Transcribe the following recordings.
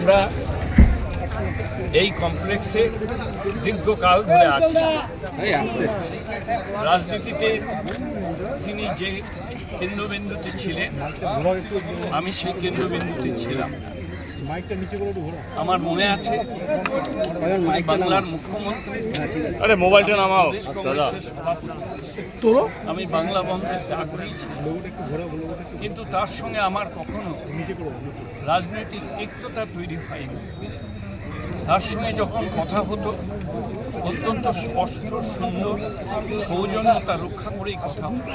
আমরা এই কমপ্লেক্সে দীর্ঘকাল ধরে আছি। রাজনীতিতে তিনি যে কেন্দ্রবিন্দুতে ছিলেন, আমি সেই কেন্দ্রবিন্দুতে ছিলাম। আমার মনে আছে বাংলার মুখ্যমন্ত্রী, মোবাইলটা নামাও, আমি বাংলা বন্ধের ডাক দিয়েছি, কিন্তু তার সঙ্গে আমার কখনো রাজনৈতিক তিক্ততা তৈরি হয়নি। তার সঙ্গে যখন কথা হতো অত্যন্ত স্পষ্ট, সুন্দর, সৌজন্যতা রক্ষা করেই কথা হতো।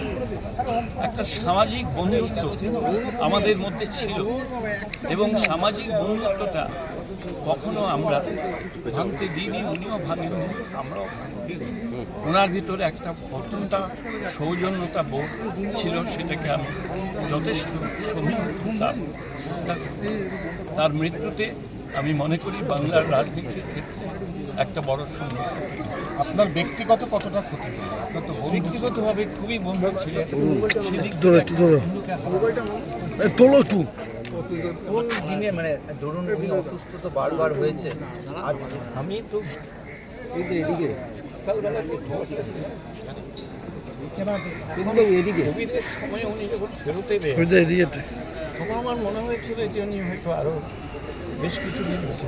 একটা সামাজিক বন্ধুত্ব আমাদের মধ্যে ছিল এবং সামাজিক বন্ধুত্বটা কখনো আমরা ভাঙতে দিইনি, উনিও ভাঙেননি, আমরাও ভাঙিনি। ওনার ভিতরে একটা অত্যন্ত সৌজন্যতা বোধ ছিল, সেটাকে আমি যথেষ্ট তার মৃত্যুতে আমি মনে করি বাংলার রাজনীতির ক্ষেত্রে একটা বড় সমস্যা। আপনার ব্যক্তিগত কতটা ক্ষতি হলো? আপনার তো ব্যক্তিগতভাবে খুবই বন্ধু ছিল। কোন দিনে মানে ধরুন উনি অসুস্থ তো বারবার হয়েছে, আজ আমি তো এদিকে সকালবেলা কোভিডের সময় উনি যখন ফেরোতে তখন আমার মনে হয়েছিল যে উনি হয়তো আরও বেশ কিছুদিন বেঁচে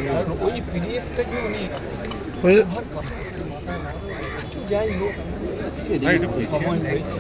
কারণ ওই পিরিয়ড থেকে উনি যাই হোক সময় হয়েছে।